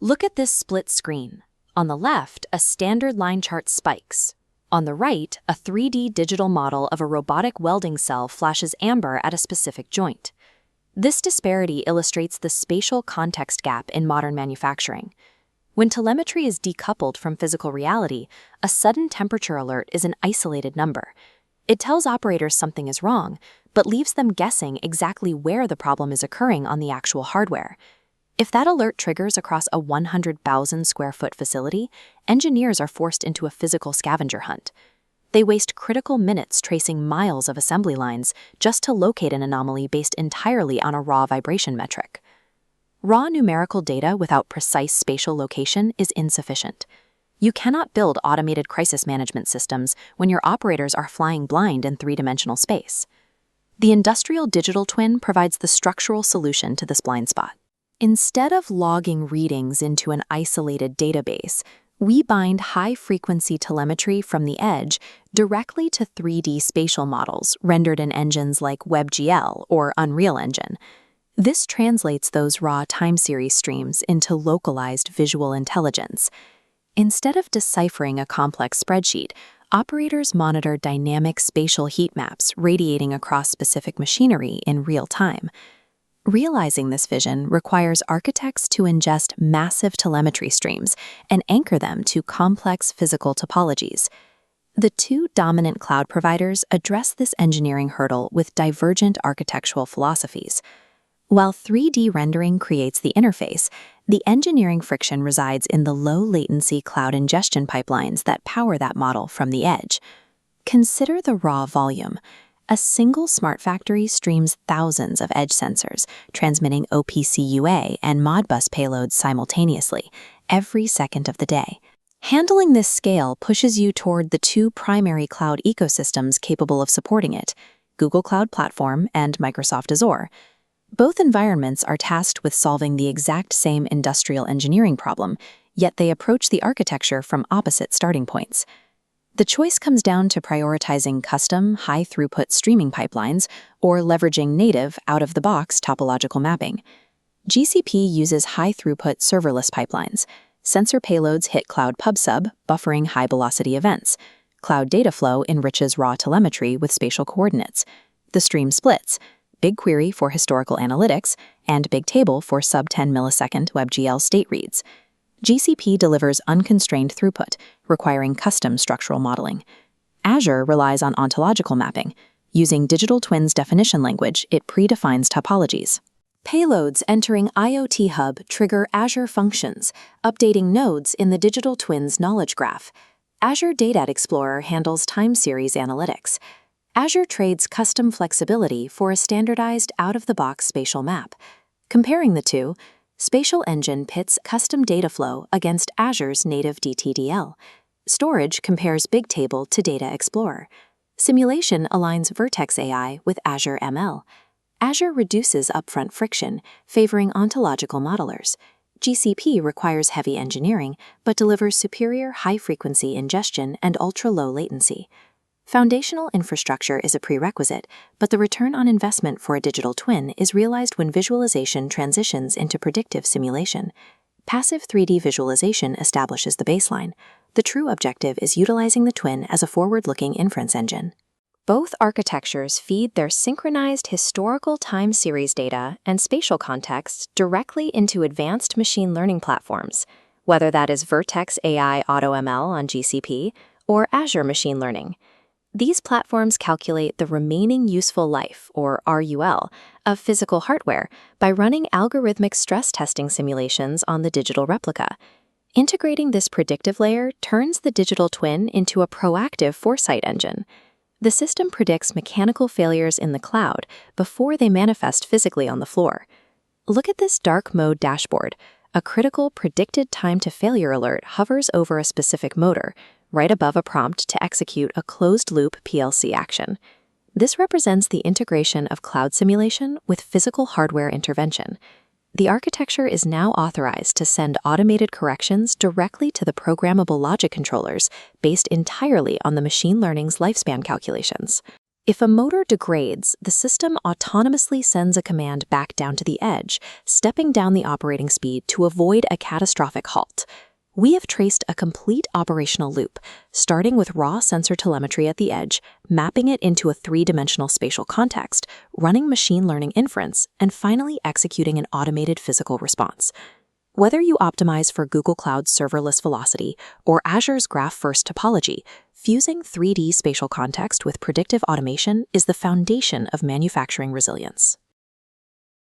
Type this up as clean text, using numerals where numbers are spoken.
Look at this split screen. On the left, a standard line chart spikes. On the right, a 3D digital model of a robotic welding cell flashes amber at a specific joint. This disparity illustrates the spatial context gap in modern manufacturing. When telemetry is decoupled from physical reality, a sudden temperature alert is an isolated number. It tells operators something is wrong, but leaves them guessing exactly where the problem is occurring on the actual hardware. If that alert triggers across a 100,000 square foot facility, engineers are forced into a physical scavenger hunt. They waste critical minutes tracing miles of assembly lines just to locate an anomaly based entirely on a raw vibration metric. Raw numerical data without precise spatial location is insufficient. You cannot build automated crisis management systems when your operators are flying blind in three-dimensional space. The industrial digital twin provides the structural solution to this blind spot. Instead of logging readings into an isolated database, we bind high-frequency telemetry from the edge directly to 3D spatial models rendered in engines like WebGL or Unreal Engine. This translates those raw time series streams into localized visual intelligence. Instead of deciphering a complex spreadsheet, operators monitor dynamic spatial heat maps radiating across specific machinery in real time. Realizing this vision requires architects to ingest massive telemetry streams and anchor them to complex physical topologies. The two dominant cloud providers address this engineering hurdle with divergent architectural philosophies. While 3D rendering creates the interface, the engineering friction resides in the low-latency cloud ingestion pipelines that power that model from the edge. Consider the raw volume. A single smart factory streams thousands of edge sensors, transmitting OPC UA and Modbus payloads simultaneously, every second of the day. Handling this scale pushes you toward the two primary cloud ecosystems capable of supporting it, Google Cloud Platform and Microsoft Azure. Both environments are tasked with solving the exact same industrial engineering problem, yet they approach the architecture from opposite starting points. The choice comes down to prioritizing custom, high-throughput streaming pipelines or leveraging native, out-of-the-box topological mapping. GCP uses high-throughput serverless pipelines. Sensor payloads hit Cloud PubSub, buffering high-velocity events. Cloud Dataflow enriches raw telemetry with spatial coordinates. The stream splits: BigQuery for historical analytics and Bigtable for sub-10 millisecond WebGL state reads. GCP delivers unconstrained throughput, requiring custom structural modeling. Azure relies on ontological mapping. Using digital twins definition language, it predefines topologies. Payloads entering IoT Hub trigger Azure functions, updating nodes in the digital twins knowledge graph. Azure Data Explorer handles time series analytics. Azure trades custom flexibility for a standardized out-of-the-box spatial map. Comparing the two, Spatial Engine pits custom data flow against Azure's native DTDL. Storage compares Bigtable to Data Explorer. Simulation aligns Vertex AI with Azure ML. Azure reduces upfront friction, favoring ontological modelers. GCP requires heavy engineering, but delivers superior high-frequency ingestion and ultra-low latency. Foundational infrastructure is a prerequisite, but the return on investment for a digital twin is realized when visualization transitions into predictive simulation. Passive 3D visualization establishes the baseline. The true objective is utilizing the twin as a forward-looking inference engine. Both architectures feed their synchronized historical time series data and spatial context directly into advanced machine learning platforms, whether that is Vertex AI AutoML on GCP or Azure Machine Learning. These platforms calculate the remaining useful life, or RUL, of physical hardware by running algorithmic stress testing simulations on the digital replica. Integrating this predictive layer turns the digital twin into a proactive foresight engine. The system predicts mechanical failures in the cloud before they manifest physically on the floor. Look at this dark mode dashboard. A critical predicted time to failure alert hovers over a specific motor, right above a prompt to execute a closed-loop PLC action. This represents the integration of cloud simulation with physical hardware intervention. The architecture is now authorized to send automated corrections directly to the programmable logic controllers based entirely on the machine learning's lifespan calculations. If a motor degrades, the system autonomously sends a command back down to the edge, stepping down the operating speed to avoid a catastrophic halt. We have traced a complete operational loop, starting with raw sensor telemetry at the edge, mapping it into a three-dimensional spatial context, running machine learning inference, and finally executing an automated physical response. Whether you optimize for Google Cloud's serverless velocity or Azure's graph-first topology, fusing 3D spatial context with predictive automation is the foundation of manufacturing resilience.